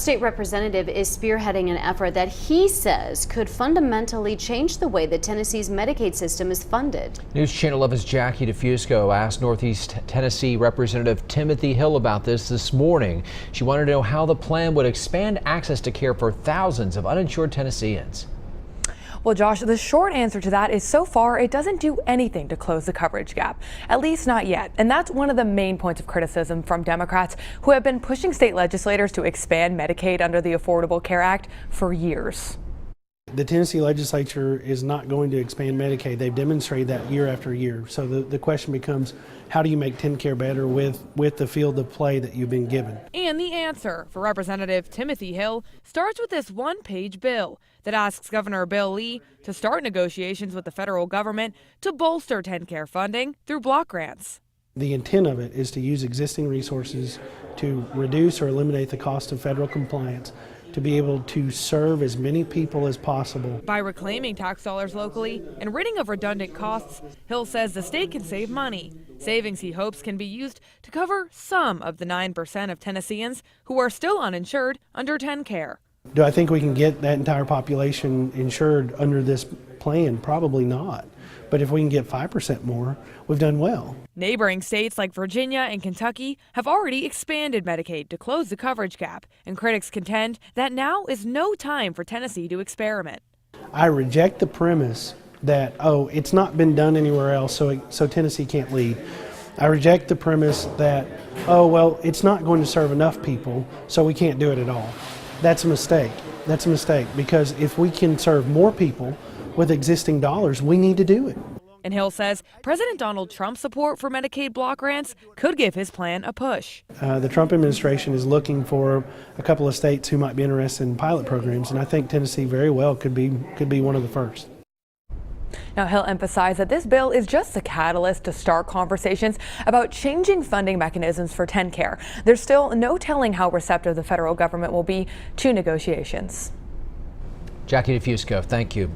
State Representative is spearheading an effort that he says could fundamentally change the way that Tennessee's Medicaid system is funded. News Channel 11's Jackie DeFusco asked Northeast Tennessee Representative Timothy Hill about this morning. She wanted to know how the plan would expand access to care for thousands of uninsured Tennesseans. Well, Josh, the short answer to that is so far it doesn't do anything to close the coverage gap, at least not yet. And that's one of the main points of criticism from Democrats who have been pushing state legislators to expand Medicaid under the Affordable Care Act for years. The Tennessee legislature is not going to expand Medicaid. They've demonstrated that year after year. So the question becomes, how do you make TennCare better with the field of play that you've been given? And the answer for Representative Timothy Hill starts with this one-page bill that asks Governor Bill Lee to start negotiations with the federal government to bolster TennCare funding through block grants. The intent of it is to use existing resources to reduce or eliminate the cost of federal compliance, to be able to serve as many people as possible. By reclaiming tax dollars locally and ridding of redundant costs, Hill says the state can save money. Savings he hopes can be used to cover some of the 9% of Tennesseans who are still uninsured under TennCare. Do I think we can get that entire population insured under this plan? Probably not. But if we can get 5% more, we've done well. Neighboring states like Virginia and Kentucky have already expanded Medicaid to close the coverage gap, and critics contend that now is no time for Tennessee to experiment. I reject the premise that, oh, it's not been done anywhere else, so Tennessee can't lead. I reject the premise that, oh, well, it's not going to serve enough people, so we can't do it at all. That's a mistake. That's a mistake, because if we can serve more people with existing dollars, we need to do it. And Hill says President Donald Trump's support for Medicaid block grants could give his plan a push. The Trump administration is looking for a couple of states who might be interested in pilot programs, and I think Tennessee very well could be one of the first. Now, Hill emphasized that this bill is just a catalyst to start conversations about changing funding mechanisms for TennCare. There's still no telling how receptive the federal government will be to negotiations. Jackie DeFusco, thank you.